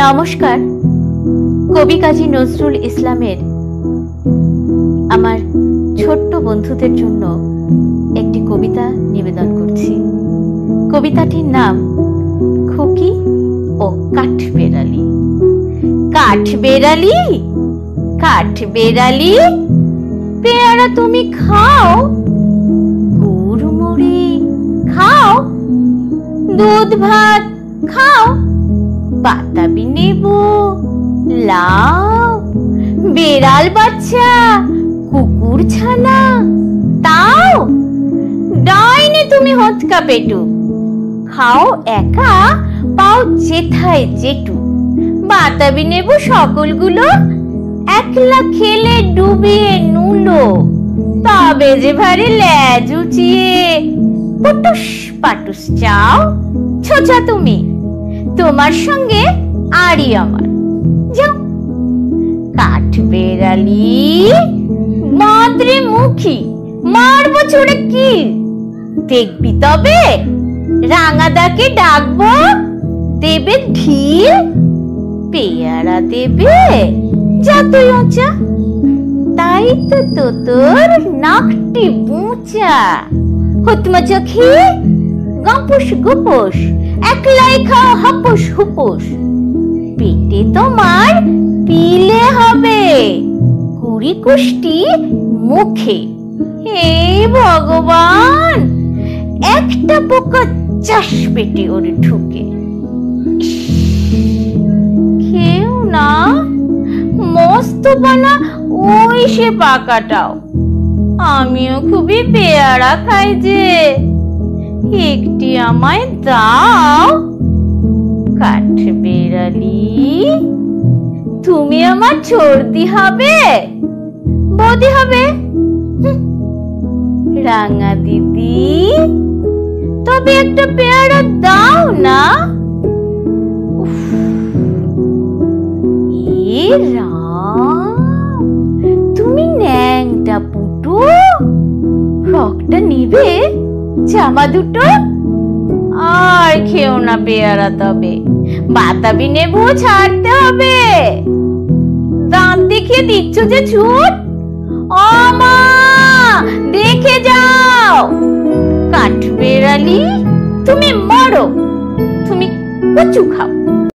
নমস্কার। কবি কাজী নজরুল ইসলামের আমার ছোট্ট বন্ধুদের জন্য একটি কবিতা নিবেদন করছি। কবিতাটির নাম খুকি ও কাঠবেড়ালি। কাঠবেড়ালি, কাঠবেড়ালি, পেয়ারা তুমি খাও, গুড় মুড়ি খাও, দুধ ভাত খাও, বাতাবি নেবু লাও, বেড়াল বাচ্চা কুকুর ছানা তাও, ডাইনি তুমি হতকা পেটু, খাও একা পাও যেথায় যেটু, বাতাবি নেবু সকলগুলো একলা খেলে ডুবিয়ে নুলো, তবে যে ভারী লেজ উচিয়ে পটুস পাটুস চাও, ছোচা তুমি, তোমার সঙ্গে আড়ি আমার, যাও। কাঠবেড়ালি মাদ্রে মুখী, মারবো ছুড়ে কি, দেখবি তবে রাঙাদাকে ডাকবো, দেবে ঢিল, পেয়ারা দেবে যতই উঁচা, তাই তো তোর নাকটি বুঁচা, হতমা চোখে গপুস গুপুস, একলাই খাও হাপুস হুপুস, পেটে তোমার পিলে হবে, কুড়ি কুষ্টি মুখে, হে ভগবান, একটা পোকা চাষ পেটে ওর ঢুকে, খেও না, মস্ত বানা ওই সে পাকাটাও, আমিও খুবই পেয়ারা খাই যে, একটি আমায় দাও। কাঠবেড়ালি, তুমি আমার চর্দি হবে, বৌদি হবে, রাঙা দিদি, তবে একটা পেয়ারা দাও না। এ রাম, তুমি ন্যাংটা পুটু, ফ্রকটা নিবে, জামা দুটো, আর খেও না পেয়ারা, তবে বাতাবি নেবু ছাড়তে হবে, দাঁত দেখিয়ে দিচ্ছ যে ছুট, ও মা দেখে যাও। কাঠবেড়ালি তুমি মরো, তুমি কচু খাও।